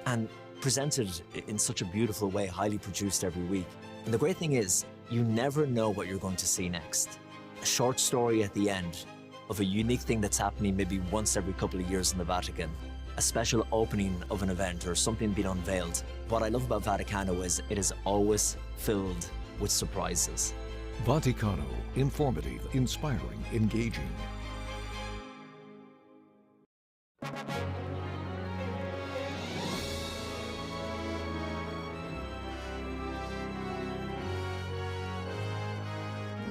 and presented in such a beautiful way, highly produced every week. And the great thing is, you never know what you're going to see next. A short story at the end of a unique thing that's happening maybe once every couple of years in the Vatican, a special opening of an event or something being unveiled. What I love about Vaticano is it is always filled with surprises. Vaticano, informative, inspiring, engaging.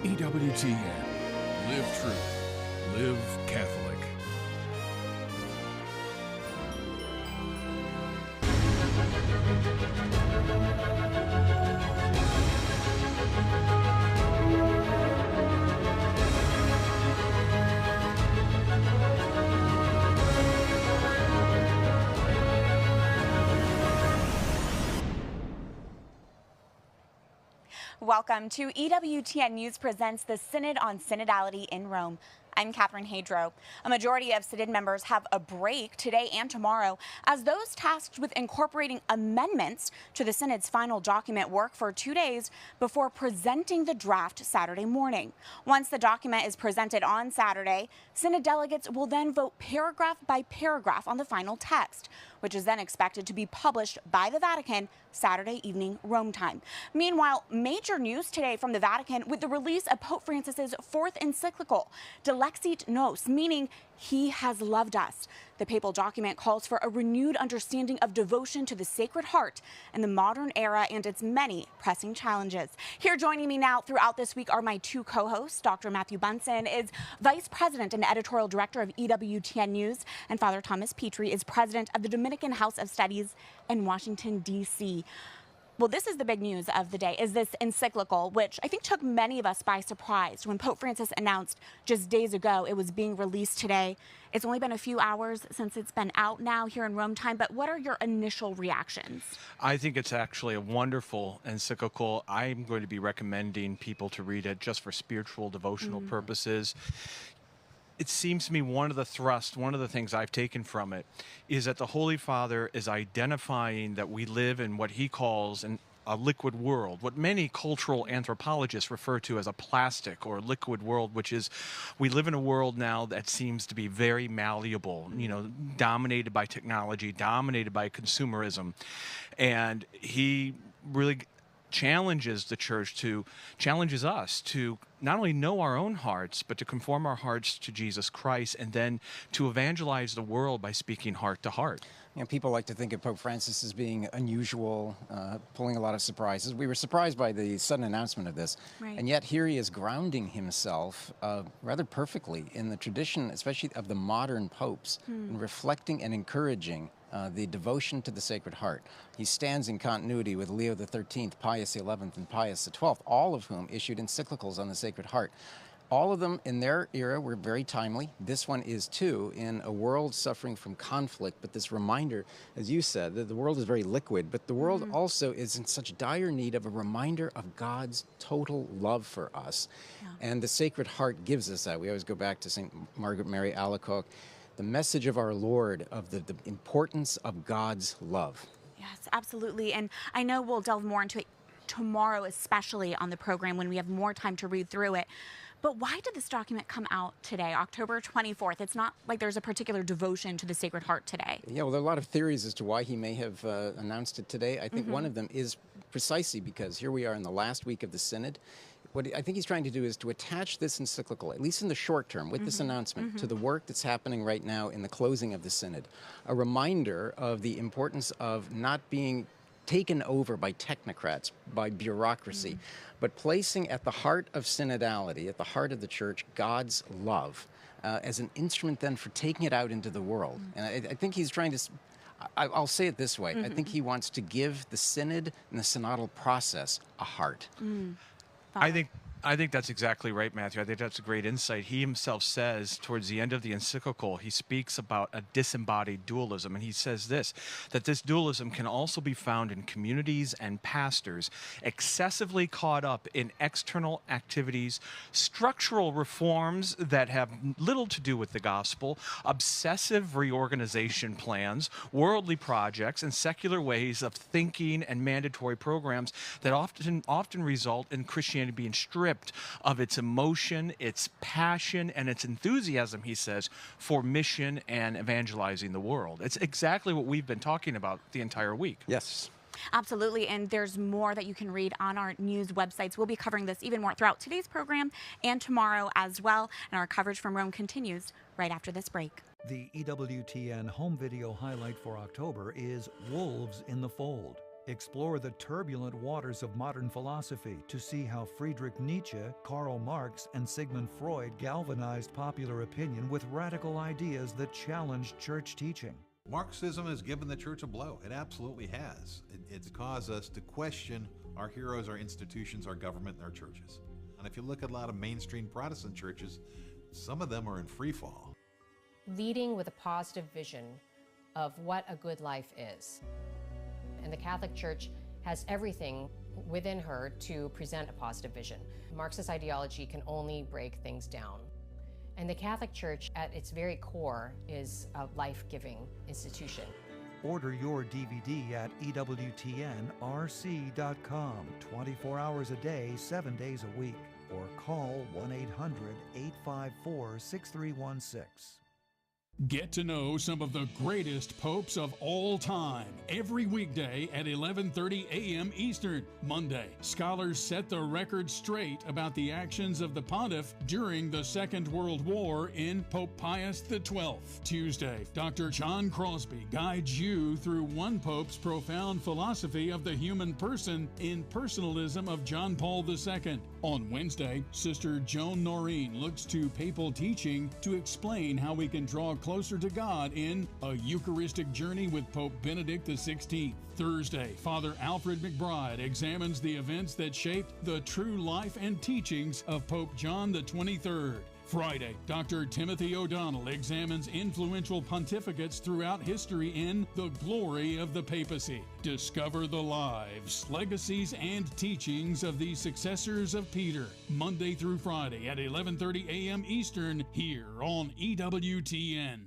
EWTN. Live truth. Live Catholic. Welcome to EWTN News presents the Synod on Synodality in Rome. I'm Catherine Hadro. A majority of Synod members have a break today and tomorrow as those tasked with incorporating amendments to the Synod's final document work for 2 days before presenting the draft Saturday morning. Once the document is presented on Saturday, Synod delegates will then vote paragraph by paragraph on the final text, which is then expected to be published by the Vatican Saturday evening Rome time. Meanwhile, major news today from the Vatican with the release of Pope Francis's fourth encyclical, Dilexit Nos, meaning he has loved us. The papal document calls for a renewed understanding of devotion to the Sacred Heart in the modern era and its many pressing challenges. Here joining me now throughout this week are my two co-hosts. Dr. Matthew Bunson is Vice President and Editorial Director of EWTN News, and Father Thomas Petri is President of the Dominican House of Studies in Washington, D.C. Well, this is the big news of the day, is this encyclical, which I think took many of us by surprise when Pope Francis announced just days ago it was being released today. It's only been a few hours since it's been out now here in Rome time, but what are your initial reactions? I think it's actually a wonderful encyclical. I'm going to be recommending people to read it just for spiritual, devotional purposes. It seems to me one of the things I've taken from it is that the Holy Father is identifying that we live in what he calls a liquid world, what many cultural anthropologists refer to as a plastic or liquid world, which is we live in a world now that seems to be very malleable, dominated by technology, dominated by consumerism. And he really challenges us to not only know our own hearts, but to conform our hearts to Jesus Christ, and then to evangelize the world by speaking heart to heart. People like to think of Pope Francis as being unusual, pulling a lot of surprises. We were surprised by the sudden announcement of this, right. And yet here he is grounding himself rather perfectly in the tradition, especially of the modern popes, and reflecting and encouraging the devotion to the Sacred Heart. He stands in continuity with Leo XIII, Pius XI, and Pius XII, all of whom issued encyclicals on the Sacred Heart. All of them in their era were very timely. This one is too, in a world suffering from conflict, but this reminder, as you said, that the world is very liquid, but the world also is in such dire need of a reminder of God's total love for us. Yeah. And the Sacred Heart gives us that. We always go back to St. Margaret Mary Alacoque, the message of our Lord, of the importance of God's love. Yes, absolutely. And I know we'll delve more into it tomorrow, especially on the program when we have more time to read through it. But why did this document come out today, October 24th? It's not like there's a particular devotion to the Sacred Heart today. Yeah, well, there are a lot of theories as to why he may have announced it today. I think one of them is precisely because here we are in the last week of the Synod. What I think he's trying to do is to attach this encyclical, at least in the short term, with this announcement, to the work that's happening right now in the closing of the Synod. A reminder of the importance of not being taken over by technocrats, by bureaucracy, but placing at the heart of synodality, at the heart of the Church, God's love as an instrument then for taking it out into the world. And I think he's trying to... I'll say it this way. I think he wants to give the Synod and the synodal process a heart. I think I think that's exactly right, Matthew. I think that's a great insight. He himself says towards the end of the encyclical, he speaks about a disembodied dualism. And he says that this dualism can also be found in communities and pastors excessively caught up in external activities, structural reforms that have little to do with the gospel, obsessive reorganization plans, worldly projects, and secular ways of thinking and mandatory programs that often result in Christianity being stripped of its emotion, its passion, and its enthusiasm, he says, for mission and evangelizing the world. It's exactly what we've been talking about the entire week. Yes. Absolutely, and there's more that you can read on our news websites. We'll be covering this even more throughout today's program and tomorrow as well, and our coverage from Rome continues right after this break. The EWTN home video highlight for October is Wolves in the Fold. Explore the turbulent waters of modern philosophy to see how Friedrich Nietzsche, Karl Marx, and Sigmund Freud galvanized popular opinion with radical ideas that challenged church teaching. Marxism has given the church a blow. It absolutely has. It's caused us to question our heroes, our institutions, our government, and our churches. And if you look at a lot of mainstream Protestant churches, some of them are in free fall. Leading with a positive vision of what a good life is. And the Catholic Church has everything within her to present a positive vision. Marxist ideology can only break things down. And the Catholic Church, at its very core, is a life-giving institution. Order your DVD at EWTNRC.com, 24 hours a day, 7 days a week, or call 1-800-854-6316. Get to know some of the greatest popes of all time every weekday at 11:30 a.m. Eastern. Monday, scholars set the record straight about the actions of the pontiff during the Second World War in Pope Pius XII. Tuesday, Dr. John Crosby guides you through one pope's profound philosophy of the human person in Personalism of John Paul II. On Wednesday, Sister Joan Noreen looks to papal teaching to explain how we can draw closer to God in A Eucharistic Journey with Pope Benedict XVI. Thursday, Father Alfred McBride examines the events that shaped the true life and teachings of Pope John the 23rd. Friday, Dr. Timothy O'Donnell examines influential pontificates throughout history in The Glory of the Papacy. Discover the lives, legacies, and teachings of the successors of Peter, Monday through Friday at 11:30 a.m. Eastern, here on EWTN.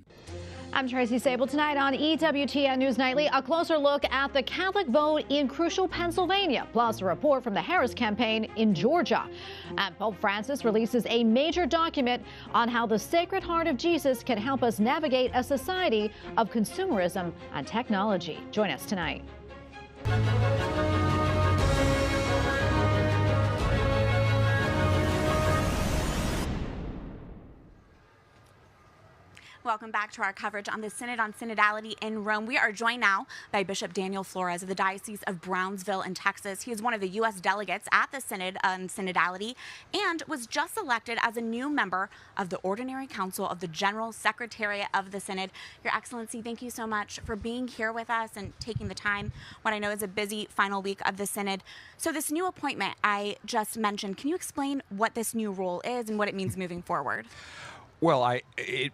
I'm Tracy Sable. Tonight on EWTN News Nightly, a closer look at the Catholic vote in crucial Pennsylvania, plus a report from the Harris campaign in Georgia. And Pope Francis releases a major document on how the Sacred Heart of Jesus can help us navigate a society of consumerism and technology. Join us tonight. Welcome back to our coverage on the Synod on Synodality in Rome. We are joined now by Bishop Daniel Flores of the Diocese of Brownsville in Texas. He is one of the U.S. delegates at the Synod on Synodality and was just elected as a new member of the Ordinary Council of the General Secretariat of the Synod. Your Excellency, thank you so much for being here with us and taking the time what I know is a busy final week of the Synod. So this new appointment I just mentioned, can you explain what this new role is and what it means moving forward? Well,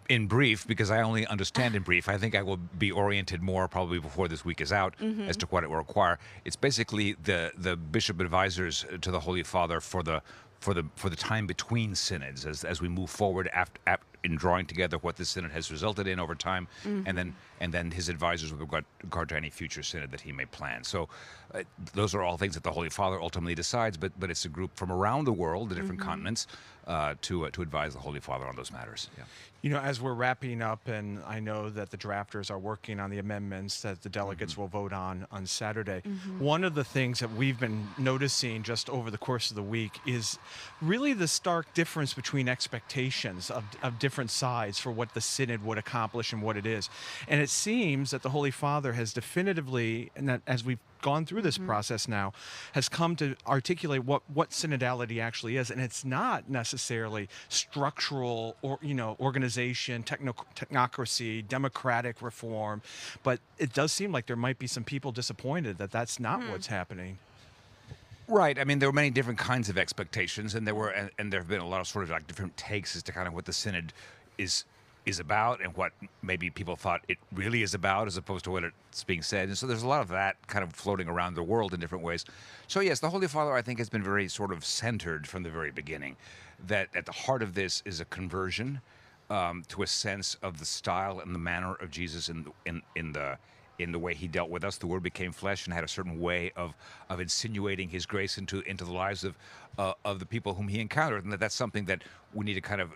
in brief, because I only understand in brief, I think I will be oriented more probably before this week is out as to what it will require. It's basically the bishop advisors to the Holy Father for the time between synods as we move forward in drawing together what this synod has resulted in over time, and then his advisors with regard to any future synod that he may plan. So those are all things that the Holy Father ultimately decides, but it's a group from around the world, the different continents, to advise the Holy Father on those matters. Yeah. You know, as we're wrapping up, and I know that the drafters are working on the amendments that the delegates will vote on Saturday, one of the things that we've been noticing just over the course of the week is really the stark difference between expectations of different sides for what the synod would accomplish and what it is. And it seems that the Holy Father has definitively, and that as we've gone through this process now, has come to articulate what synodality actually is. And it's not necessarily structural or, organization, technocracy, democratic reform, but it does seem like there might be some people disappointed that that's not what's happening. Right. I mean, there were many different kinds of expectations, and there have been a lot of sort of like different takes as to kind of what the synod is about and what maybe people thought it really is about as opposed to what it's being said. And so there's a lot of that kind of floating around the world in different ways. So yes, the Holy Father, I think, has been very sort of centered from the very beginning, that at the heart of this is a conversion to a sense of the style and the manner of Jesus in the way he dealt with us. The Word became flesh and had a certain way of insinuating his grace into the lives of the people whom he encountered, and that's something that we need to kind of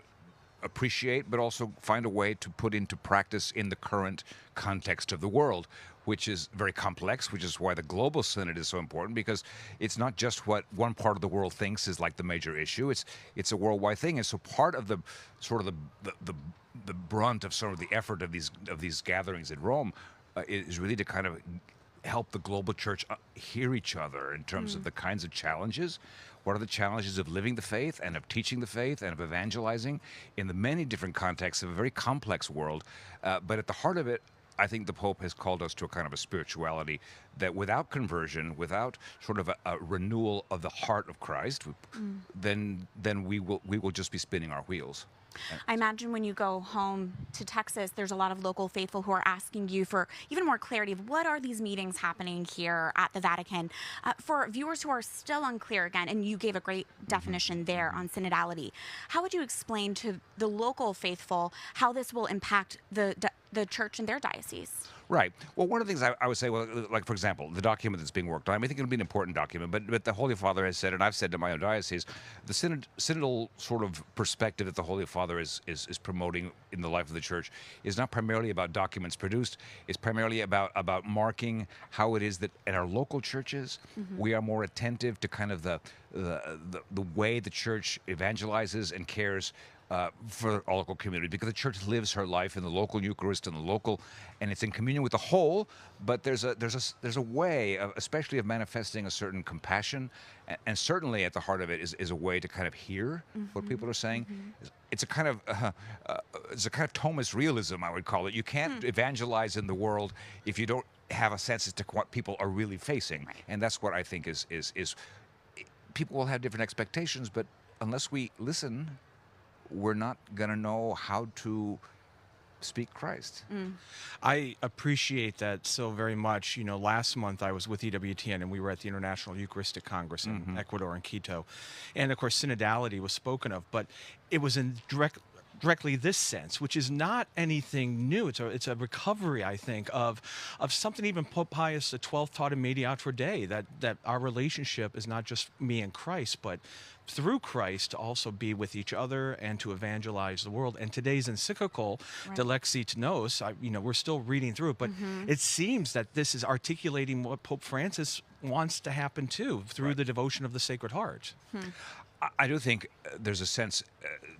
appreciate, but also find a way to put into practice in the current context of the world, which is very complex, which is why the global synod is so important, because it's not just what one part of the world thinks is like the major issue. It's a worldwide thing, and so part of the sort of the brunt of sort of the effort of these gatherings in Rome is really to kind of help the global church hear each other in terms of the kinds of challenges. What are the challenges of living the faith and of teaching the faith and of evangelizing in the many different contexts of a very complex world? But at the heart of it, I think the Pope has called us to a kind of a spirituality that without conversion, without sort of a renewal of the heart of Christ, then we will just be spinning our wheels. I imagine when you go home to Texas, there's a lot of local faithful who are asking you for even more clarity of what are these meetings happening here at the Vatican. For viewers who are still unclear again, and you gave a great definition there on synodality, how would you explain to the local faithful how this will impact the church in their diocese? Right. Well, one of the things I would say, well, like, for example, the document that's being worked on, I think it'll be an important document, but the Holy Father has said, and I've said to my own diocese, the synodal sort of perspective that the Holy Father is promoting in the life of the Church is not primarily about documents produced. It's primarily about marking how it is that in our local churches, we are more attentive to kind of the way the Church evangelizes and cares for our local community, because the Church lives her life in the local Eucharist and it's in communion with the whole. But there's a way, especially of manifesting a certain compassion, and certainly at the heart of it is a way to kind of hear what people are saying. It's a kind of Thomist realism, I would call it. You can't evangelize in the world if you don't have a sense as to what people are really facing, and that's what I think is people will have different expectations, but unless we listen, we're not going to know how to speak Christ. I appreciate that so very much. You know, last month I was with EWTN and we were at the International Eucharistic Congress in Ecuador in Quito. And of course, synodality was spoken of, but it was in directly this sense, which is not anything new. It's a recovery, I think, of something even Pope Pius XII taught in Mediator Dei, that our relationship is not just me and Christ, but through Christ to also be with each other and to evangelize the world. And today's encyclical, De Lexit Nos, we're still reading through it, but it seems that this is articulating what Pope Francis wants to happen too, through the devotion of the Sacred Heart. I do think there's a sense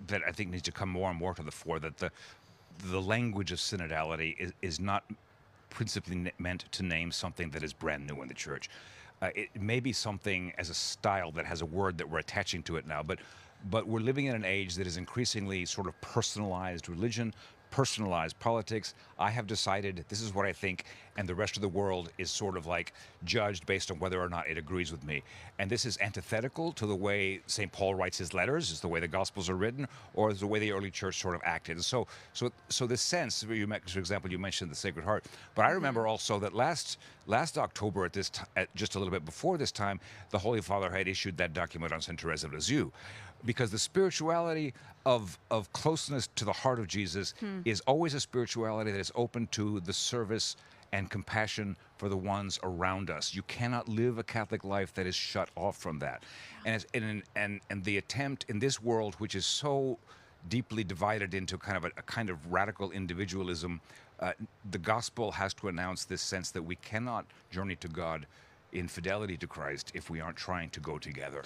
that I think needs to come more and more to the fore, that the language of synodality is not principally meant to name something that is brand new in the Church. It may be something as a style that has a word that we're attaching to it now, but we're living in an age that is increasingly sort of personalized religion, personalized politics. I have decided this is what I think, and the rest of the world is sort of like judged based on whether or not it agrees with me. And this is antithetical to the way St. Paul writes his letters, is the way the Gospels are written, or is the way the early Church sort of acted. And so this sense, for example, you mentioned the Sacred Heart, but I remember also that last October at just a little bit before this time, the Holy Father had issued that document on Saint Teresa of Lisieux, because the spirituality of closeness to the heart of Jesus is always a spirituality that is open to the service and compassion for the ones around us. You cannot live a Catholic life that is shut off from that. And the attempt in this world, which is so deeply divided into kind of radical individualism, the gospel has to announce this sense that we cannot journey to God in fidelity to Christ if we aren't trying to go together.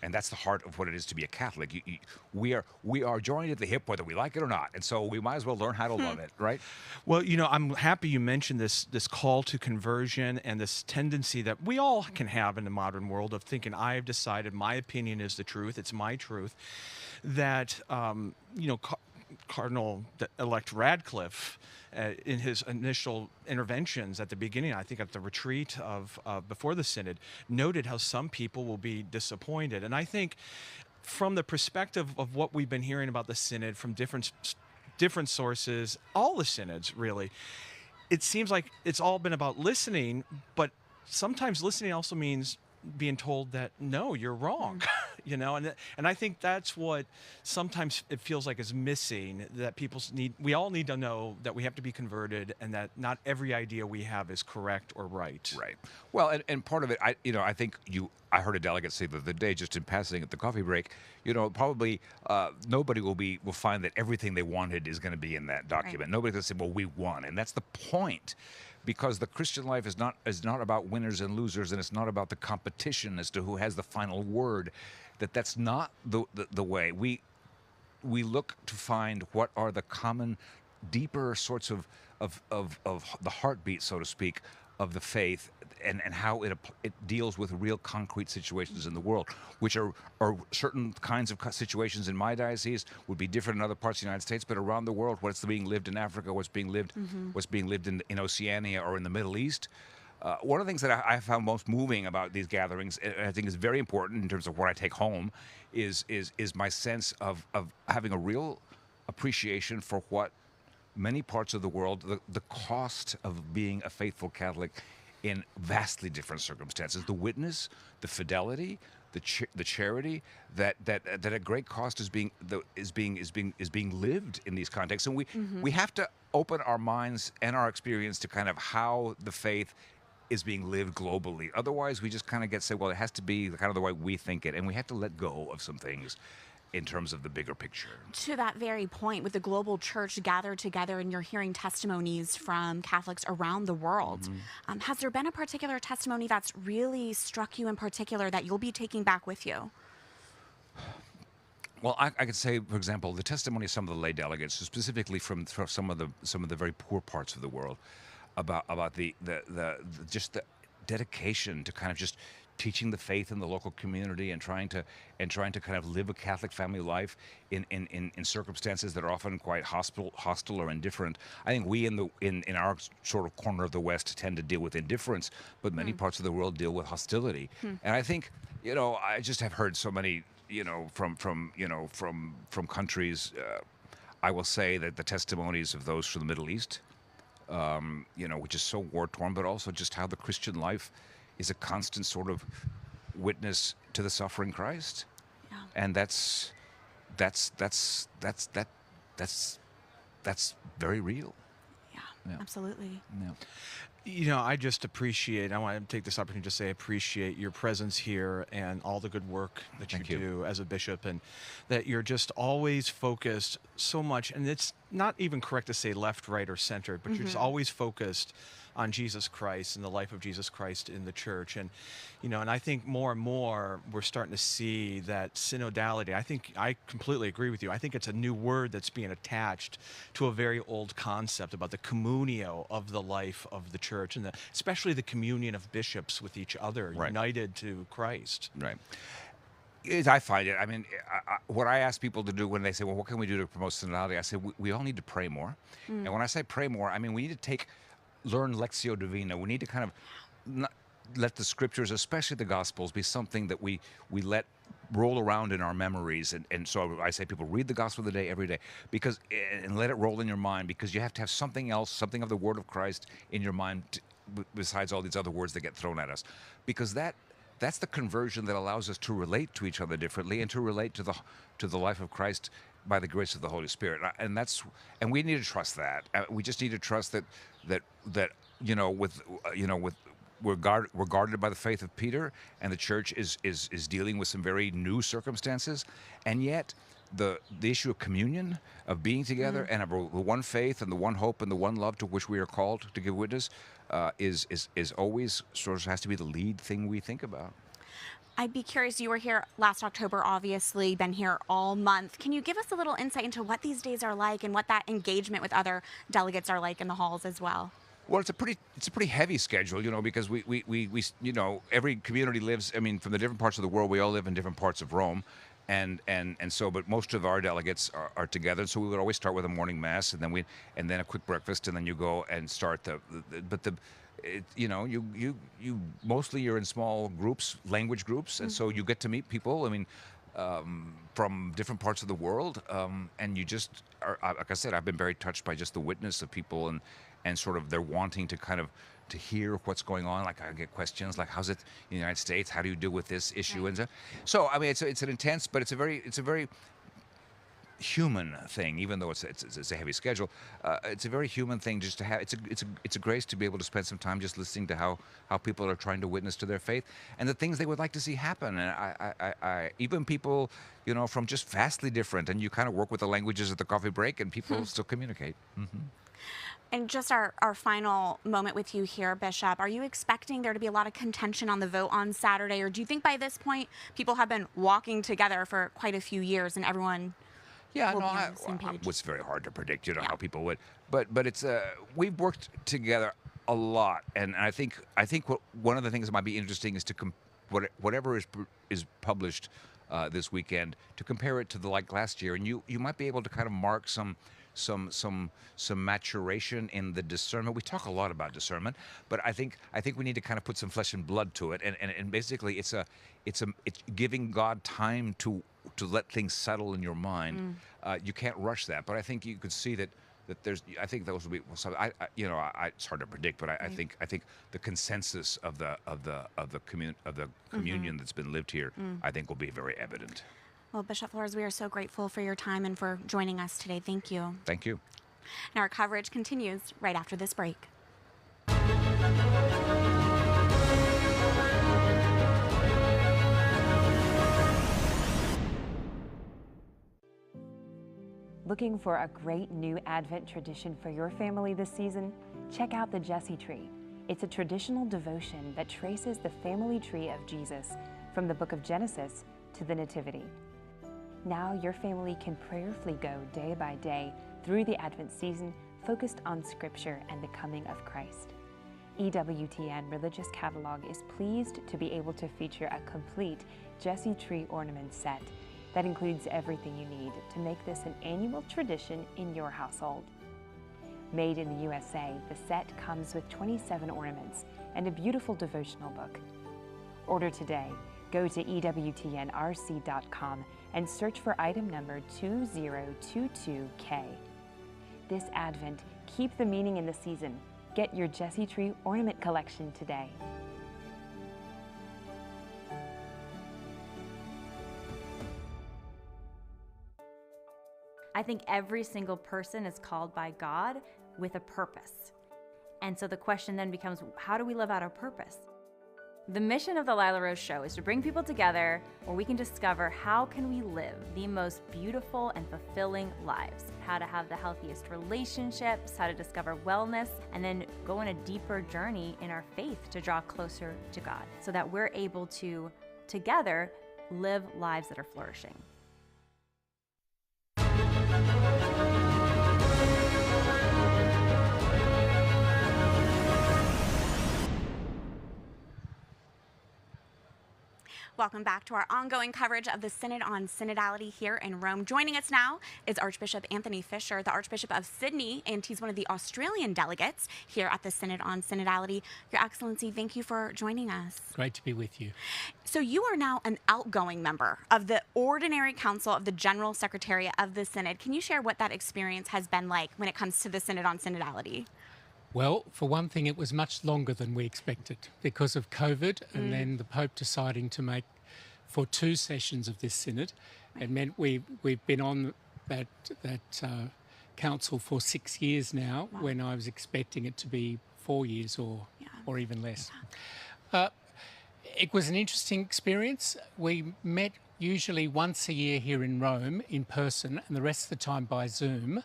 And that's the heart of what it is to be a Catholic. We are joined at the hip, whether we like it or not. And so we might as well learn how to love it, right? Well, I'm happy you mentioned this call to conversion and this tendency that we all can have in the modern world of thinking, I've decided my opinion is the truth, it's my truth. That, Cardinal-elect Radcliffe, in his initial interventions at the beginning, I think at the retreat of before the Synod, noted how some people will be disappointed. And I think from the perspective of what we've been hearing about the Synod from different sources, all the synods really, it seems like it's all been about listening, but sometimes listening also means being told that no, you're wrong, you know, and I think that's what sometimes it feels like is missing, that we all need to know that we have to be converted, and that not every idea we have is correct or right. Right. Well, and part of it, I think I heard a delegate say the other day, just in passing at the coffee break, probably nobody will find that everything they wanted is going to be in that document. Right. Nobody's going to say, well, we won, and that's the point. Because the Christian life is not about winners and losers, and it's not about the competition as to who has the final word. That's not the way. We look to find what are the common, deeper sorts of the heartbeat, so to speak, of the faith, and how it deals with real concrete situations in the world, which are certain kinds of situations in my diocese would be different in other parts of the United States, but around the world, what's being lived in Africa, what's being lived in Oceania or in the Middle East. One of the things that I found most moving about these gatherings, and I think is very important in terms of what I take home, is my sense of having a real appreciation for what many parts of the world, the cost of being a faithful Catholic in vastly different circumstances, the witness, the fidelity, the charity that at great cost is being lived in these contexts, and we have to open our minds and our experience to kind of how the faith is being lived globally. Otherwise, we just kind of get say, well, it has to be kind of the way we think it, and we have to let go of some things in terms of the bigger picture. To that very point, with the global church gathered together and you're hearing testimonies from Catholics around the world, has there been a particular testimony that's really struck you in particular that you'll be taking back with you? Well, I could say, for example, the testimony of some of the lay delegates, specifically from some of the very poor parts of the world, about the just the dedication to kind of just teaching the faith in the local community and trying to kind of live a Catholic family life in circumstances that are often quite hostile or indifferent. I think we in our sort of corner of the West tend to deal with indifference, but many parts of the world deal with hostility. And I think, I just have heard so many, from countries. I will say that the testimonies of those from the Middle East, which is so war torn, but also just how the Christian life is a constant sort of witness to the suffering Christ, and that's very real. Yeah, absolutely. Yeah. I just appreciate, I want to take this opportunity to say appreciate your presence here and all the good work that you do as a bishop, and that you're just always focused so much, and it's not even correct to say left, right, or center, but you're just always focused on Jesus Christ and the life of Jesus Christ in the church. And, and I think more and more we're starting to see that synodality, I completely agree with you. I think it's a new word that's being attached to a very old concept about the communio of the life of the church, and especially the communion of bishops with each other, united to Christ. Right. I find it, what I ask people to do when they say, well, what can we do to promote synodality? I say, we all need to pray more. And when I say pray more, we need to learn Lectio Divina. We need to kind of not let the scriptures, especially the Gospels, be something that we let roll around in our memories. And so I say people read the Gospel of the day every day, and let it roll in your mind, because you have to have something else, something of the Word of Christ in your mind besides all these other words that get thrown at us. Because that's the conversion that allows us to relate to each other differently and to relate to the life of Christ by the grace of the Holy Spirit, and we need to trust that. We just need to trust that we're guarded by the faith of Peter, and the church is dealing with some very new circumstances, and yet the issue of communion, of being together, and of the one faith and the one hope and the one love to which we are called to give witness, is always sort of has to be the lead thing we think about. I'd be curious, you were here last October, obviously, been here all month. Can you give us a little insight into what these days are like and what that engagement with other delegates are like in the halls as well? Well, it's a pretty heavy schedule, because we every community lives, from the different parts of the world, we all live in different parts of Rome, So, but most of our delegates are together. So we would always start with a morning mass, and then a quick breakfast, and then you go and start you mostly you're in small groups, language groups, and so you get to meet people. I mean, from different parts of the world, and you just are. Like I said, I've been very touched by just the witness of people and sort of they're wanting to kind of to hear what's going on. Like I get questions like, "How's it in the United States? How do you deal with this issue?" And so I mean, it's an intense, but it's a very human thing, even though it's a heavy schedule. It's a very human thing just to have. It's a grace to be able to spend some time just listening to how people are trying to witness to their faith and the things they would like to see happen. And I even people, from just vastly different, and you kind of work with the languages at the coffee break, and people still communicate. Mm-hmm. And just our final moment with you here, Bishop, are you expecting there to be a lot of contention on the vote on Saturday, or do you think by this point people have been walking together for quite a few years and everyone? Yeah, it's very hard to predict, how people would, but it's we've worked together a lot, and I think one of the things that might be interesting is to whatever is published this weekend, to compare it to like last year, and you might be able to kind of mark some maturation in the discernment. We talk a lot about discernment, but I think we need to kind of put some flesh and blood to it, and basically it's giving God time to let things settle in your mind. You can't rush that, but I think you could see that there's. I think those will be. It's hard to predict, but I think the consensus of the communion that's been lived here, I think will be very evident. Well, Bishop Flores, we are so grateful for your time and for joining us today. Thank you. Thank you. And our coverage continues right after this break. Looking for a great new Advent tradition for your family this season? Check out the Jesse Tree. It's a traditional devotion that traces the family tree of Jesus from the book of Genesis to the Nativity. Now your family can prayerfully go day by day through the Advent season, focused on Scripture and the coming of Christ. EWTN Religious Catalog is pleased to be able to feature a complete Jesse Tree ornament set that includes everything you need to make this an annual tradition in your household. Made in the USA, the set comes with 27 ornaments and a beautiful devotional book. Order today. Go to EWTNRC.com and search for item number 2022K. This Advent, keep the meaning in the season. Get your Jesse Tree ornament collection today. I think every single person is called by God with a purpose. And so the question then becomes, how do we live out our purpose? The mission of the Lila Rose Show is to bring people together where we can discover how can we live the most beautiful and fulfilling lives, how to have the healthiest relationships, how to discover wellness, and then go on a deeper journey in our faith to draw closer to God so that we're able to, together, live lives that are flourishing. Welcome back to our ongoing coverage of the Synod on Synodality here in Rome. Joining us now is Archbishop Anthony Fisher, the Archbishop of Sydney, and he's one of the Australian delegates here at the Synod on Synodality. Your Excellency, thank you for joining us. Great to be with you. So you are now an outgoing member of the Ordinary Council of the General Secretariat of the Synod. Can you share what that experience has been like when it comes to the Synod on Synodality? Well, for one thing, it was much longer than we expected because of COVID and then the Pope deciding to make for 2 sessions of this synod. It meant we've been on that council for 6 years now, when I was expecting it to be 4 years or even less. It was an interesting experience. We met usually once a year here in Rome in person and the rest of the time by Zoom.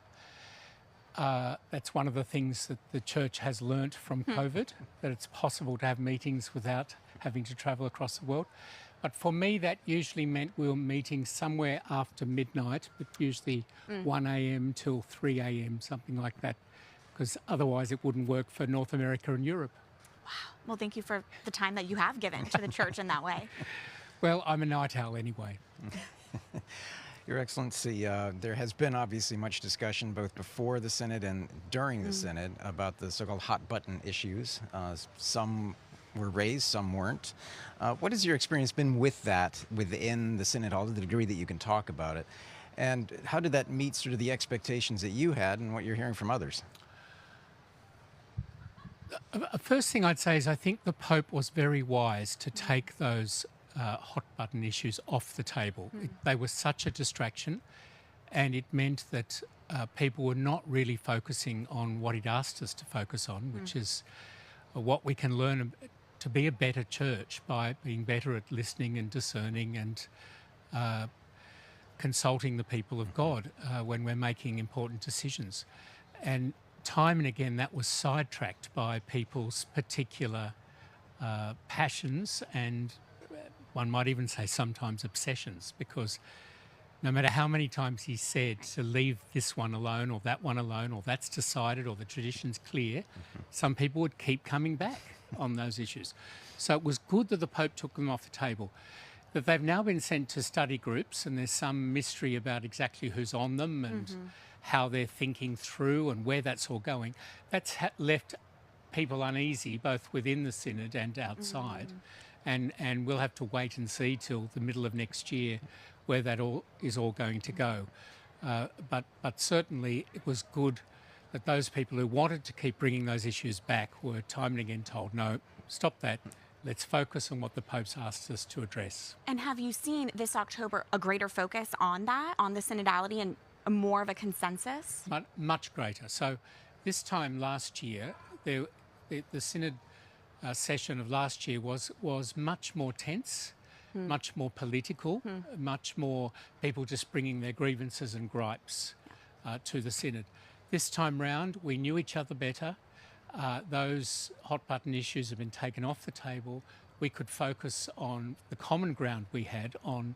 That's one of the things that the Church has learnt from COVID, that it's possible to have meetings without having to travel across the world. But for me, that usually meant we were meeting somewhere after midnight, but usually 1 a.m. till 3 a.m., something like that, because otherwise it wouldn't work for North America and Europe. Wow. Well, thank you for the time that you have given to the Church in that way. Well, I'm a night owl anyway. Your Excellency, there has been obviously much discussion both before the Synod and during the Synod about the so-called hot button issues. Some were raised, some weren't. What has your experience been with that within the Synod Hall, to the degree that you can talk about it? And how did that meet sort of the expectations that you had and what you're hearing from others? First thing I'd say is I think the Pope was very wise to take those hot button issues off the table. They were such a distraction, and it meant that people were not really focusing on what he'd asked us to focus on, which is what we can learn to be a better church by being better at listening and discerning and consulting the people of God when we're making important decisions. And time and again that was sidetracked by people's particular passions and one might even say sometimes obsessions, because no matter how many times he said to leave this one alone or that one alone or that's decided or the tradition's clear, some people would keep coming back on those issues. So it was good that the Pope took them off the table. That they've now been sent to study groups and there's some mystery about exactly who's on them and how they're thinking through and where that's all going. That's left people uneasy both within the Synod and outside. And we'll have to wait and see till the middle of next year where that is all going to go. But certainly it was good that those people who wanted to keep bringing those issues back were time and again told, no, stop that. Let's focus on what the Pope's asked us to address. And have you seen this October a greater focus on that, on the synodality, and more of a consensus? Much greater. So this time last year, the Synod session of last year was much more tense, much more political, much more people just bringing their grievances and gripes to the Synod. This time round, we knew each other better. Those hot button issues have been taken off the table. We could focus on the common ground we had on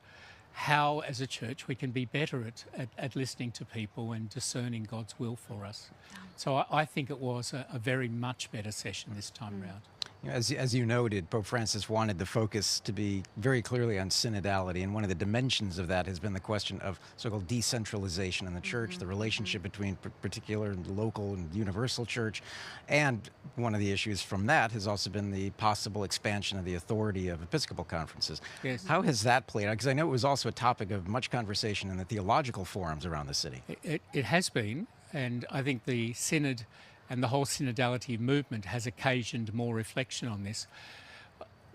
how, as a church, we can be better at listening to people and discerning God's will for us. So I think it was a very much better session this time round. As you noted, Pope Francis wanted the focus to be very clearly on synodality, and one of the dimensions of that has been the question of so-called decentralization in the church, the relationship between particular and local and universal church, and one of the issues from that has also been the possible expansion of the authority of Episcopal conferences. Yes. How has that played out? Because I know it was also a topic of much conversation in the theological forums around the city. It has been, and I think the Synod and the whole synodality movement has occasioned more reflection on this.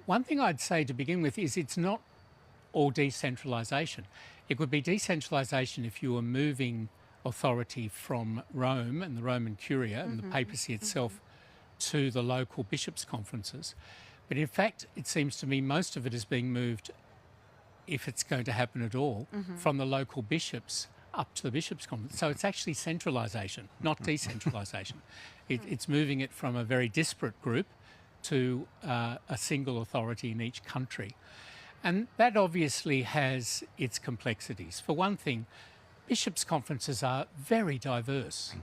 One thing I'd say to begin with is it's not all decentralisation. It would be decentralisation if you were moving authority from Rome and the Roman Curia and the papacy itself to the local bishops' conferences. But in fact, it seems to me most of it is being moved, if it's going to happen at all, from the local bishops up to the Bishops' Conference. So it's actually centralisation, not decentralisation. It's moving it from a very disparate group to a single authority in each country. And that obviously has its complexities. For one thing, Bishops' Conferences are very diverse.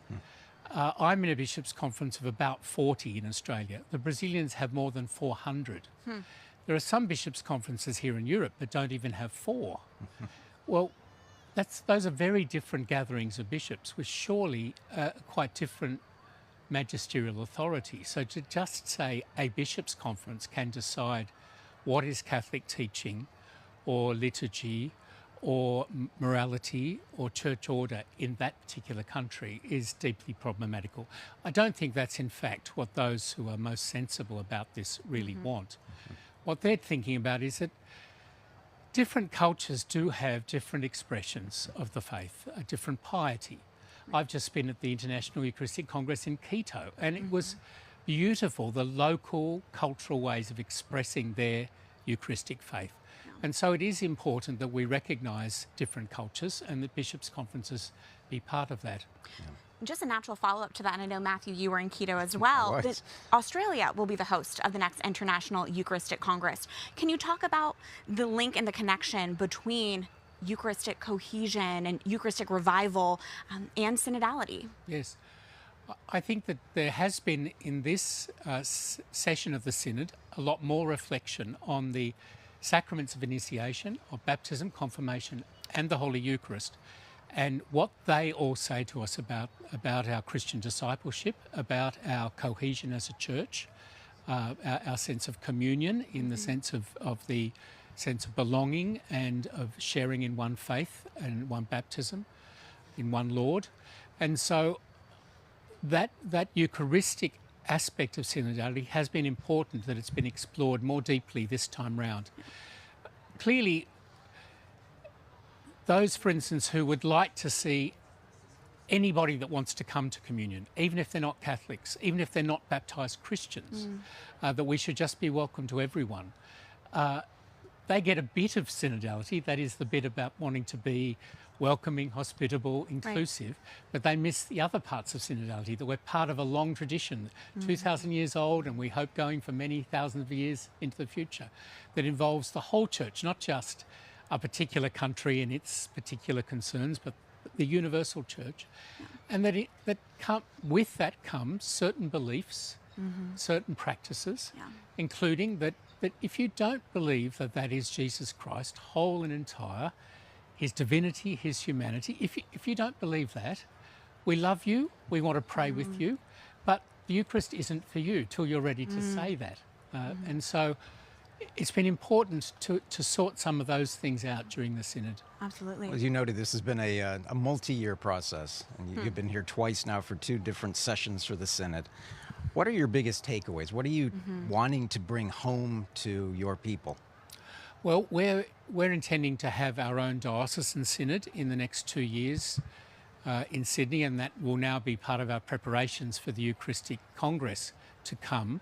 I'm in a Bishops' Conference of about 40 in Australia. The Brazilians have more than 400. There are some Bishops' Conferences here in Europe that don't even have 4. Well, those are very different gatherings of bishops with surely quite different magisterial authority. So to just say a bishops' conference can decide what is Catholic teaching or liturgy or morality or church order in that particular country is deeply problematical. I don't think that's in fact what those who are most sensible about this really want. What they're thinking about is that different cultures do have different expressions of the faith, a different piety. I've just been at the International Eucharistic Congress in Quito, and it was beautiful, the local cultural ways of expressing their Eucharistic faith. And so it is important that we recognise different cultures and that bishops' conferences be part of that. Just a natural follow-up to that, and I know, Matthew, you were in Quito as well. But Australia will be the host of the next International Eucharistic Congress. Can you talk about the link and the connection between Eucharistic cohesion and Eucharistic revival and synodality? Yes. I think that there has been in this session of the Synod a lot more reflection on the sacraments of initiation, of baptism, confirmation and the Holy Eucharist, and what they all say to us about our Christian discipleship, about our cohesion as a church, our sense of communion in the sense of the sense of belonging and of sharing in one faith and one baptism, in one Lord. And so that Eucharistic aspect of synodality has been important, that it's been explored more deeply this time round. Clearly, those, for instance, who would like to see anybody that wants to come to communion, even if they're not Catholics, even if they're not baptised Christians, that we should just be welcome to everyone. They get a bit of synodality, that is the bit about wanting to be welcoming, hospitable, inclusive, but they miss the other parts of synodality, that we're part of a long tradition, 2,000 years old, and we hope going for many thousands of years into the future, that involves the whole church, not just a particular country and its particular concerns, but the universal church, and with that comes certain beliefs, certain practices, including that if you don't believe that is Jesus Christ, whole and entire, his divinity, his humanity, if you don't believe that, we love you, we want to pray with you, but the Eucharist isn't for you till you're ready to say that. And so it's been important to sort some of those things out during the Synod. Absolutely. As you noted, this has been a multi-year process, and you've been here twice now for 2 different sessions for the Synod. What are your biggest takeaways? What are you wanting to bring home to your people? Well, we're intending to have our own diocesan synod in the next 2 years in Sydney, and that will now be part of our preparations for the Eucharistic Congress to come.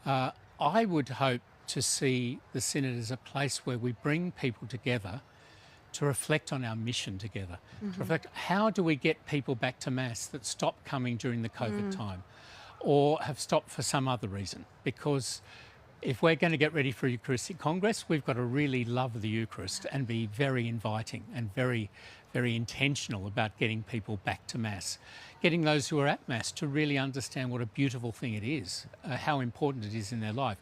I would hope to see the Synod as a place where we bring people together to reflect on our mission together, to reflect how do we get people back to Mass that stopped coming during the COVID time or have stopped for some other reason. Because if we're going to get ready for a Eucharistic Congress, we've got to really love the Eucharist and be very inviting and very, very intentional about getting people back to Mass, getting those who are at Mass to really understand what a beautiful thing it is, how important it is in their life.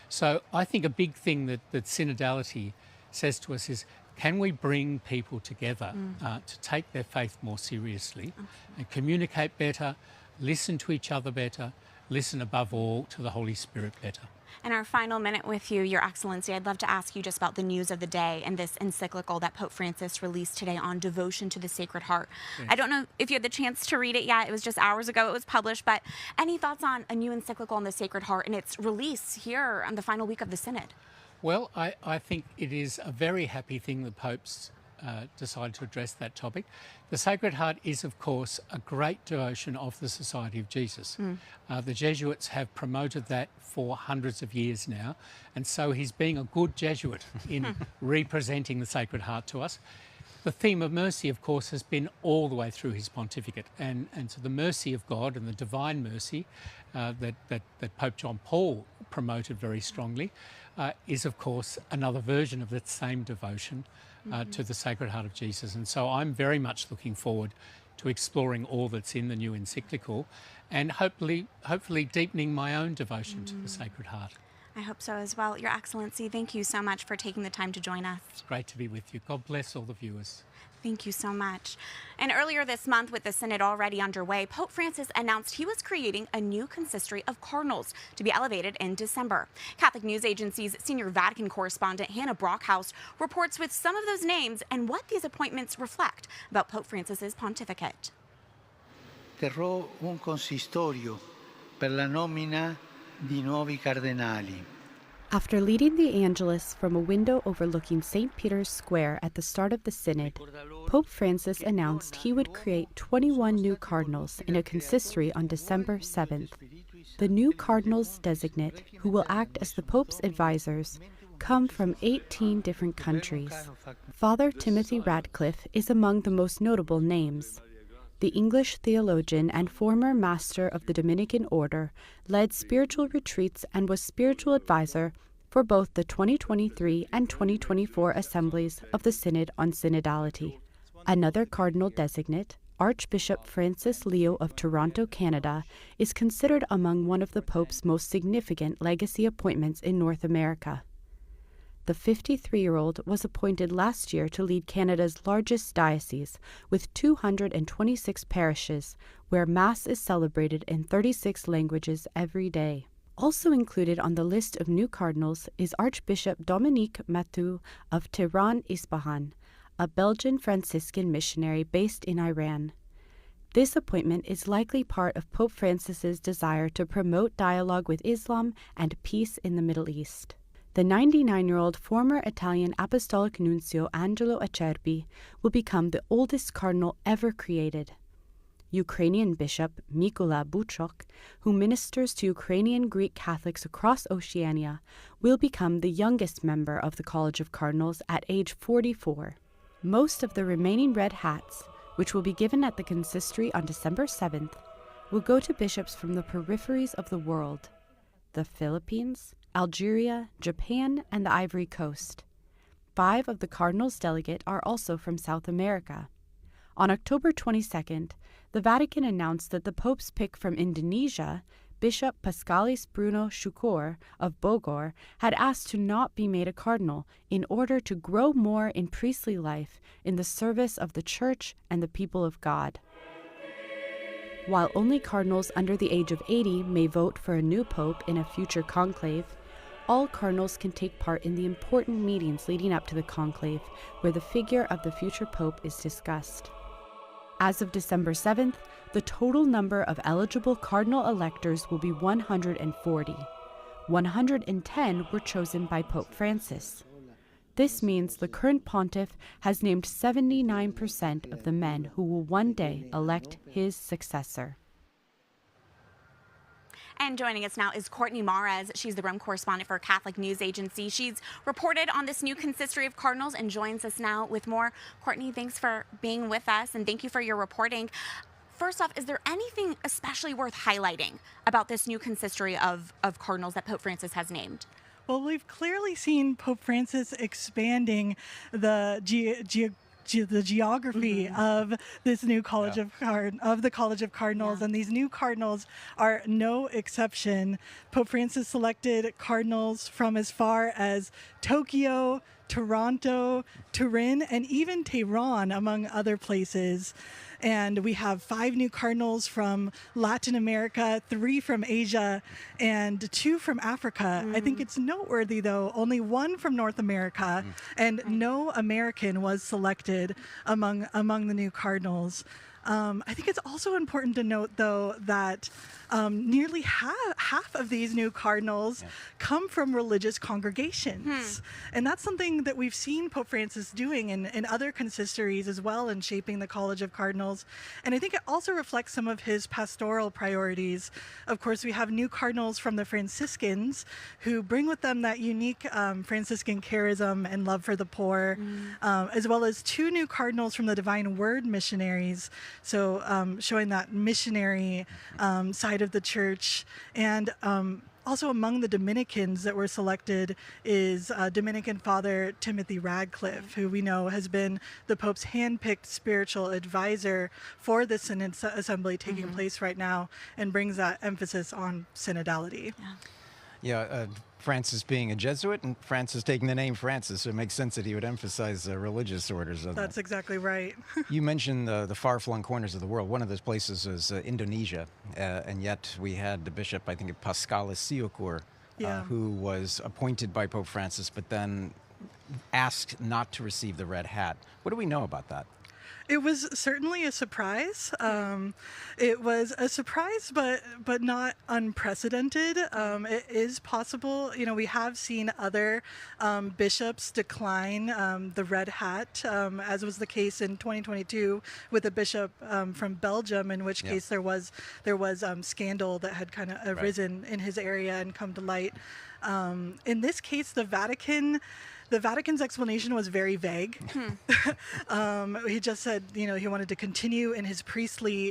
So I think a big thing that synodality says to us is, can we bring people together to take their faith more seriously and communicate better, listen to each other better, listen above all to the Holy Spirit better. In our final minute with you, Your Excellency, I'd love to ask you just about the news of the day and this encyclical that Pope Francis released today on devotion to the Sacred Heart. Yes. I don't know if you had the chance to read it yet. It was just hours ago it was published, but any thoughts on a new encyclical on the Sacred Heart and its release here on the final week of the Synod? Well, I think it is a very happy thing the Pope's decided to address that topic. The Sacred Heart is, of course, a great devotion of the Society of Jesus. The Jesuits have promoted that for hundreds of years now, and so he's being a good Jesuit in representing the Sacred Heart to us. The theme of mercy, of course, has been all the way through his pontificate, and so the mercy of God and the divine mercy that Pope John Paul promoted very strongly is, of course, another version of that same devotion to the Sacred Heart of Jesus. And so I'm very much looking forward to exploring all that's in the new encyclical and hopefully deepening my own devotion to the Sacred Heart. I hope so as well. Your Excellency, thank you so much for taking the time to join us. It's great to be with you. God bless all the viewers. Thank you so much. And earlier this month, with the Synod already underway, Pope Francis announced he was creating a new consistory of cardinals to be elevated in December. Catholic News Agency's senior Vatican correspondent Hannah Brockhouse reports with some of those names and what these appointments reflect about Pope Francis's pontificate. Terrò un consistorio per la nomina di nuovi cardinali. After leading the Angelus from a window overlooking St. Peter's Square at the start of the Synod, Pope Francis announced he would create 21 new cardinals in a consistory on December 7th. The new cardinals designate, who will act as the Pope's advisors, come from 18 different countries. Father Timothy Radcliffe is among the most notable names. The English theologian and former master of the Dominican order led spiritual retreats and was spiritual advisor for both the 2023 and 2024 assemblies of the Synod on Synodality. Another cardinal designate, Archbishop Francis Leo of Toronto, Canada, is considered among one of the Pope's most significant legacy appointments in North America. the 53-year-old was appointed last year to lead Canada's largest diocese, with 226 parishes, where Mass is celebrated in 36 languages every day. Also included on the list of new cardinals is Archbishop Dominique Mathieu of Tehran-Isfahan, a Belgian Franciscan missionary based in Iran. This appointment is likely part of Pope Francis's desire to promote dialogue with Islam and peace in the Middle East. The 99-year-old former Italian Apostolic Nuncio Angelo Acerbi will become the oldest cardinal ever created. Ukrainian Bishop Mykola Buchok, who ministers to Ukrainian Greek Catholics across Oceania, will become the youngest member of the College of Cardinals at age 44. Most of the remaining red hats, which will be given at the consistory on December 7th, will go to bishops from the peripheries of the world: the Philippines, Algeria, Japan, and the Ivory Coast. 5 of the cardinals delegate are also from South America. On October 22nd, the Vatican announced that the Pope's pick from Indonesia, Bishop Pascalis Bruno Syukur of Bogor, had asked to not be made a cardinal in order to grow more in priestly life in the service of the Church and the people of God. While only cardinals under the age of 80 may vote for a new pope in a future conclave, all cardinals can take part in the important meetings leading up to the conclave, where the figure of the future pope is discussed. As of December 7th, the total number of eligible cardinal electors will be 140. 110 were chosen by Pope Francis. This means the current pontiff has named 79% of the men who will one day elect his successor. And joining us now is Courtney Mares. She's the Rome Correspondent for Catholic News Agency. She's reported on this new consistory of cardinals and joins us now with more. Courtney, thanks for being with us, and thank you for your reporting. First off, is there anything especially worth highlighting about this new consistory of cardinals that Pope Francis has named? Well, we've clearly seen Pope Francis expanding the geography of this new College of the College of Cardinals, and these new cardinals are no exception. Pope Francis selected cardinals from as far as Tokyo, Toronto, Turin, and even Tehran, among other places. And we have 5 new cardinals from Latin America, 3 from Asia, and 2 from Africa. I think it's noteworthy, though, only 1 from North America, and no American was selected among the new cardinals. I think it's also important to note, though, that nearly half of these new cardinals come from religious congregations. And that's something that we've seen Pope Francis doing in other consistories as well, in shaping the College of Cardinals. And I think it also reflects some of his pastoral priorities. Of course, we have new cardinals from the Franciscans who bring with them that unique Franciscan charism and love for the poor, as well as 2 new cardinals from the Divine Word missionaries. So showing that missionary side of the church. And also among the Dominicans that were selected is Dominican Father Timothy Radcliffe, who we know has been the Pope's handpicked spiritual advisor for the Synod Assembly taking place right now, and brings that emphasis on synodality. Francis being a Jesuit and Francis taking the name Francis, so it makes sense that he would emphasize religious orders. That's exactly right. You mentioned the far-flung corners of the world. One of those places is Indonesia, and yet we had the bishop, I think, Pascalis Syukur, who was appointed by Pope Francis, but then asked not to receive the red hat. What do we know about that? It was certainly a surprise. It was a surprise, but not unprecedented. It is possible. We have seen other bishops decline the red hat, as was the case in 2022 with a bishop from Belgium, in which case there was scandal that had kind of arisen in his area and come to light. In this case, the Vatican's explanation was very vague. He just said, he wanted to continue in his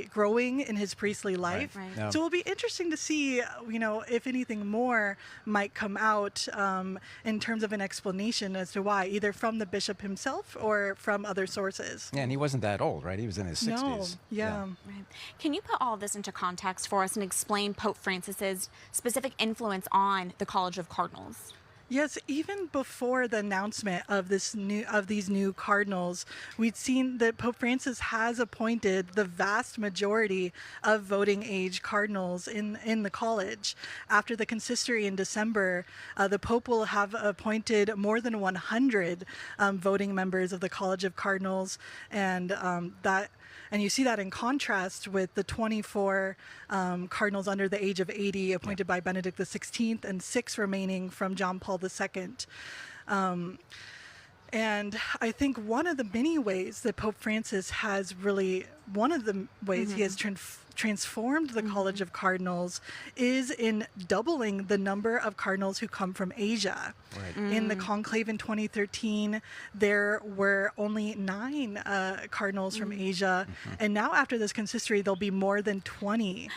growing in his priestly life. Right. So it'll be interesting to see, if anything more might come out in terms of an explanation as to why, either from the bishop himself or from other sources. Yeah, and he wasn't that old, right? He was in his 60s. No, yeah. Right. Can you put all of this into context for us and explain Pope Francis's specific influence on the College of Cardinals? Yes, even before the announcement of these new cardinals, we'd seen that Pope Francis has appointed the vast majority of voting age cardinals in the college. After the consistory in December, the Pope will have appointed more than 100 voting members of the College of Cardinals, and and you see that in contrast with the 24 cardinals under the age of 80 appointed by Benedict XVI and 6 remaining from John Paul II. And I think one of the many ways that Pope Francis has he has transformed the College of Cardinals is in doubling the number of cardinals who come from Asia. Right. In the conclave in 2013, there were only 9 cardinals from Asia, and now after this consistory, there'll be more than 20.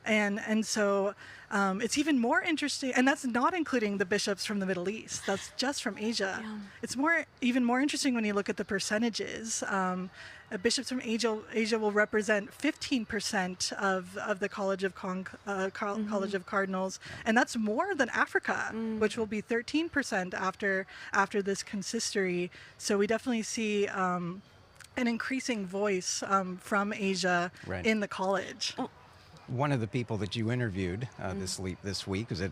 And so it's even more interesting, and that's not including the bishops from the Middle East. That's just from Asia. Yeah. It's even more interesting when you look at the percentages. Bishops from Asia will represent 15% of the College of College of Cardinals, and that's more than Africa, which will be 13% after this consistory. So we definitely see an increasing voice from Asia in the college. One of the people that you interviewed this week, was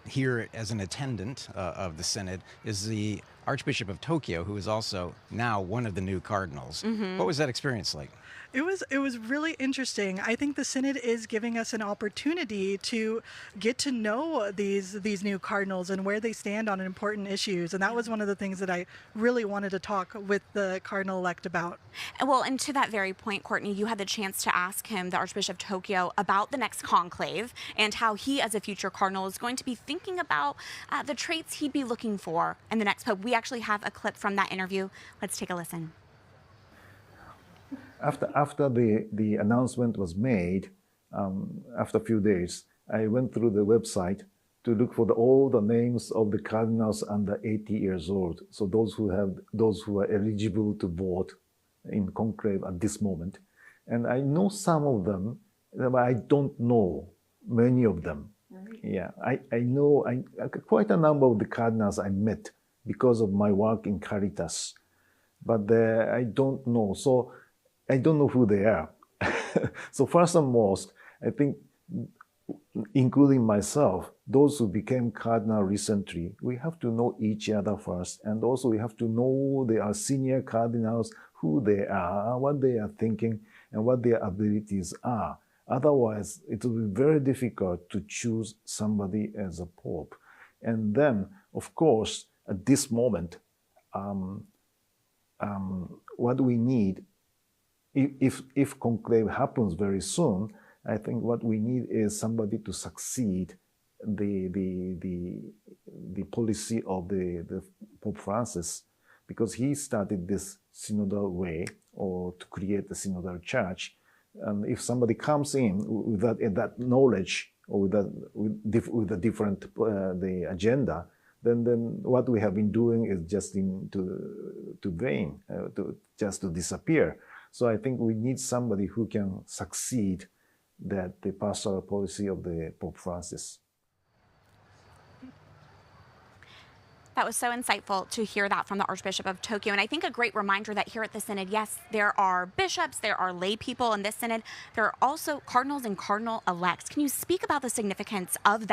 here as an attendant of the Synod, is the Archbishop of Tokyo, who is also now one of the new cardinals. What was that experience like? It was really interesting. I think the Synod is giving us an opportunity to get to know these new cardinals and where they stand on important issues. And that was one of the things that I really wanted to talk with the cardinal-elect about. Well, and to that very point, Courtney, you had the chance to ask him, the Archbishop of Tokyo, about the next conclave and how he, as a future cardinal, is going to be thinking about the traits he'd be looking for in the next pope. We actually have a clip from that interview. Let's take a listen. After the announcement was made, after a few days, I went through the website to look for all the names of the cardinals under 80 years old. So those who are eligible to vote in conclave at this moment. And I know some of them, but I don't know many of them. Right. Yeah, I know quite a number of the cardinals I met because of my work in Caritas, but I don't know. So I don't know who they are. So first and most, I think, including myself, those who became cardinal recently, we have to know each other first, and also we have to know our senior cardinals, who they are, what they are thinking, and what their abilities are. Otherwise, it will be very difficult to choose somebody as a pope. And then, of course, at this moment, what we need, if conclave happens very soon, I think what we need is somebody to succeed the policy of the Pope Francis, because he started this synodal way, or to create the synodal church. And if somebody comes in with that knowledge, or with a different the agenda, then what we have been doing is just to vain, to disappear. So I think we need somebody who can succeed the pastoral policy of the Pope Francis. That was so insightful to hear that from the Archbishop of Tokyo. And I think a great reminder that here at the Synod, yes, there are bishops, there are lay people in this Synod. There are also cardinals and cardinal elects. Can you speak about the significance of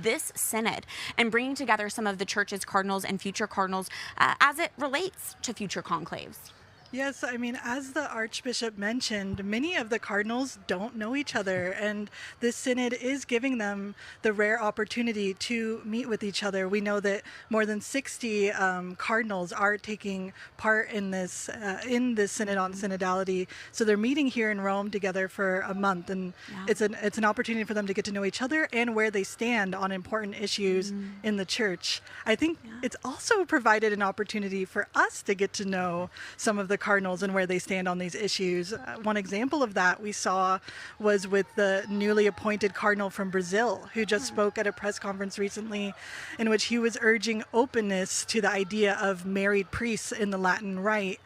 this Synod, and bringing together some of the Church's cardinals and future cardinals as it relates to future conclaves? Yes, I mean, as the Archbishop mentioned, many of the cardinals don't know each other, and this Synod is giving them the rare opportunity to meet with each other. We know that more than 60 cardinals are taking part in this Synod on Synodality. So they're meeting here in Rome together for a month, and it's an opportunity for them to get to know each other and where they stand on important issues in the Church. I think it's also provided an opportunity for us to get to know some of the cardinals and where they stand on these issues. One example of that we saw was with the newly appointed cardinal from Brazil, who just spoke at a press conference recently in which he was urging openness to the idea of married priests in the Latin Rite,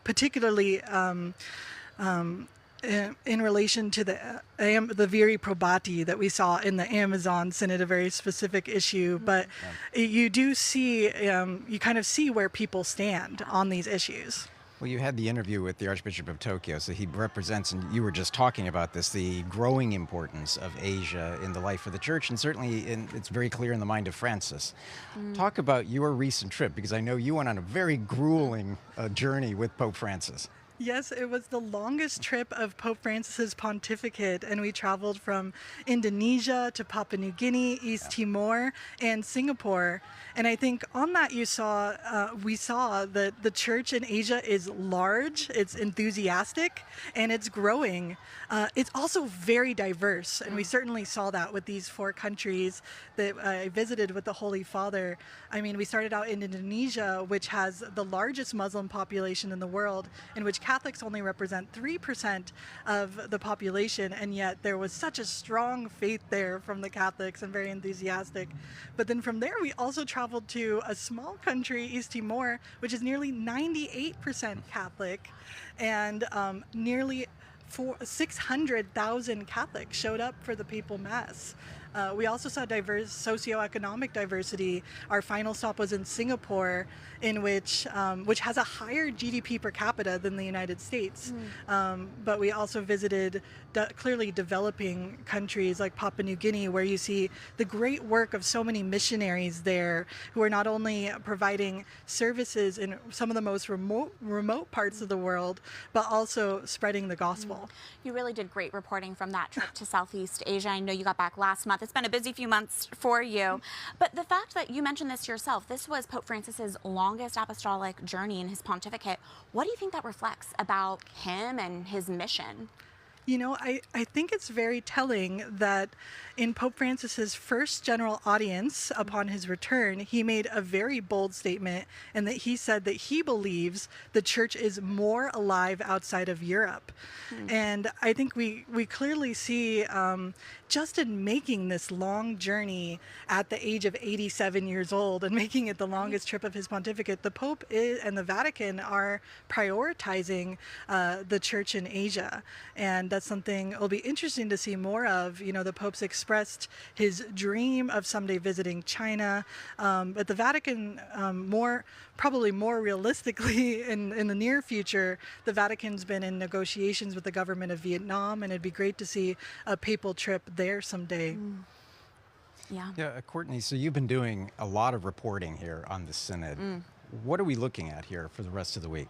particularly in relation to the Viri Probati that we saw in the Amazon Synod, a very specific issue, but you do see, you kind of see where people stand on these issues. Well, you had the interview with the Archbishop of Tokyo, so he represents, and you were just talking about this, the growing importance of Asia in the life of the Church, and certainly it's very clear in the mind of Francis. Talk about your recent trip, because I know you went on a very grueling journey with Pope Francis. Yes, it was the longest trip of Pope Francis's pontificate, and we traveled from Indonesia to Papua New Guinea, East Timor, and Singapore. And I think on that we saw that the church in Asia is large, it's enthusiastic, and it's growing. It's also very diverse, and we certainly saw that with these 4 countries that I visited with the Holy Father. I mean, we started out in Indonesia, which has the largest Muslim population in the world, in which Catholics only represent 3% of the population, and yet there was such a strong faith there from the Catholics and very enthusiastic. But then from there, we also traveled to a small country, East Timor, which is nearly 98% Catholic, and nearly 600,000 Catholics showed up for the papal mass. We also saw diverse socioeconomic diversity. Our final stop was in Singapore, in which has a higher GDP per capita than the United States. But we also visited clearly developing countries like Papua New Guinea, where you see the great work of so many missionaries there who are not only providing services in some of the most remote parts of the world, but also spreading the gospel. You really did great reporting from that trip to Southeast Asia. I know you got back last month. It's been a busy few months for you. But the fact that you mentioned this yourself, this was Pope Francis's longest apostolic journey in his pontificate. What do you think that reflects about him and his mission? You know, I think it's very telling that in Pope Francis's first general audience upon his return, he made a very bold statement, and that he said that he believes the church is more alive outside of Europe. And I think we clearly see just in making this long journey at the age of 87 years old and making it the longest trip of his pontificate, the Pope and the Vatican are prioritizing the church in Asia. And that's something it'll be interesting to see more of. You know, the Pope's expressed his dream of someday visiting China, but the Vatican probably more realistically in the near future, the Vatican's been in negotiations with the government of Vietnam, and it'd be great to see a papal trip there someday. Yeah, Courtney, so you've been doing a lot of reporting here on the Synod. What are we looking at here for the rest of the week?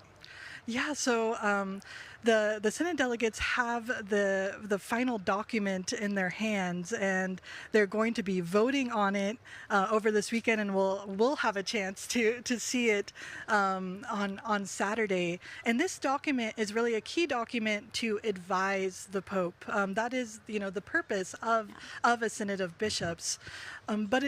Yeah, so the Synod delegates have the final document in their hands, and they're going to be voting on it over this weekend, and we'll have a chance to see it on Saturday. And this document is really a key document to advise the Pope. That is, the purpose of a Synod of Bishops. But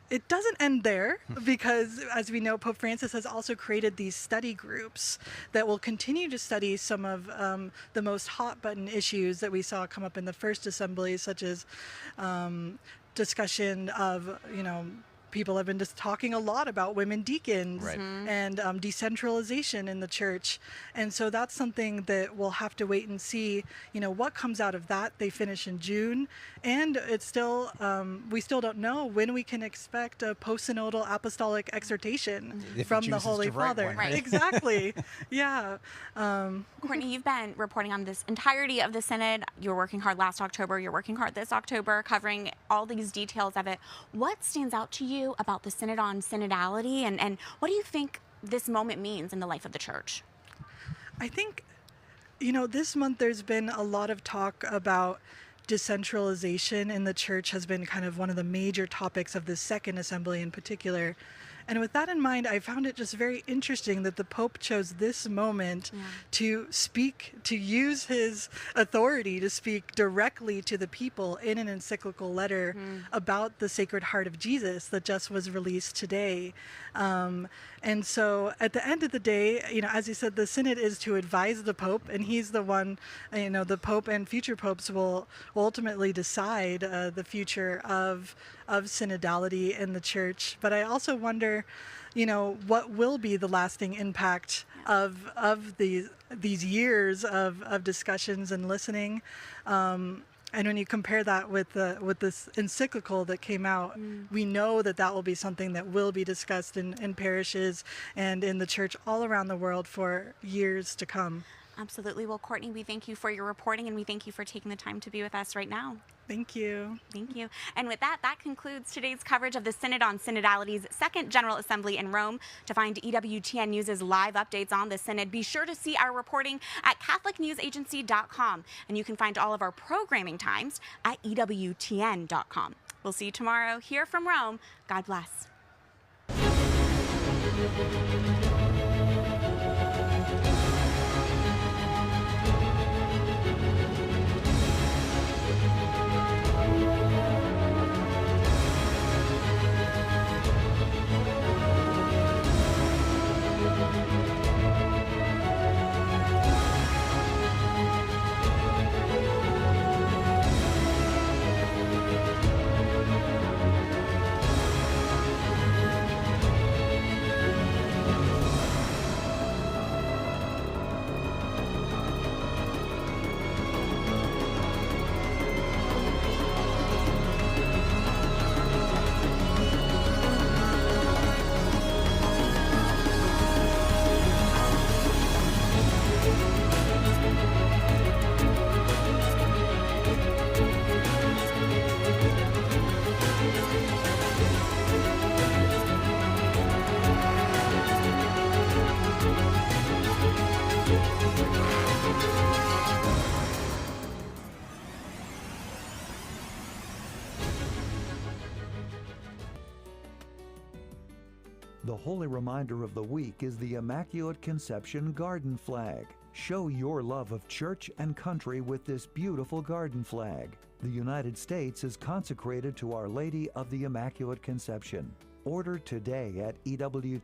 it doesn't end there, because as we know, Pope Francis has also created these study groups that will continue to study some of the most hot button issues that we saw come up in the first assembly, such as discussion of, people have been just talking a lot about women deacons and decentralization in the church. And so that's something that we'll have to wait and see, what comes out of that. They finish in June. And it's still, we still don't know when we can expect a post-synodal apostolic exhortation from the Holy Father. One, right? Exactly. Yeah. Courtney, you've been reporting on this entirety of the Synod. You were working hard last October. You're working hard this October, covering all these details of it. What stands out to you about the Synod on Synodality, and what do you think this moment means in the life of the Church? I think, this month there's been a lot of talk about decentralization in the Church has been kind of one of the major topics of this second assembly in particular. And with that in mind, I found it just very interesting that the Pope chose this moment to use his authority to speak directly to the people in an encyclical letter about the Sacred Heart of Jesus that just was released today. And so at the end of the day, as he said, the Synod is to advise the Pope, and he's the one, the Pope and future popes will ultimately decide the future of synodality in the church. But I also wonder, what will be the lasting impact of these years of discussions and listening. And when you compare that with this encyclical that came out, we know that will be something that will be discussed in parishes and in the church all around the world for years to come. Absolutely. Well, Courtney, we thank you for your reporting, and we thank you for taking the time to be with us right now. Thank you. Thank you. And with that concludes today's coverage of the Synod on Synodality's Second General Assembly in Rome. To find EWTN News' live updates on the Synod, be sure to see our reporting at catholicnewsagency.com. And you can find all of our programming times at EWTN.com. We'll see you tomorrow here from Rome. God bless. The holy reminder of the week is the Immaculate Conception Garden Flag. Show your love of church and country with this beautiful garden flag. The United States is consecrated to Our Lady of the Immaculate Conception. Order today at EWTN.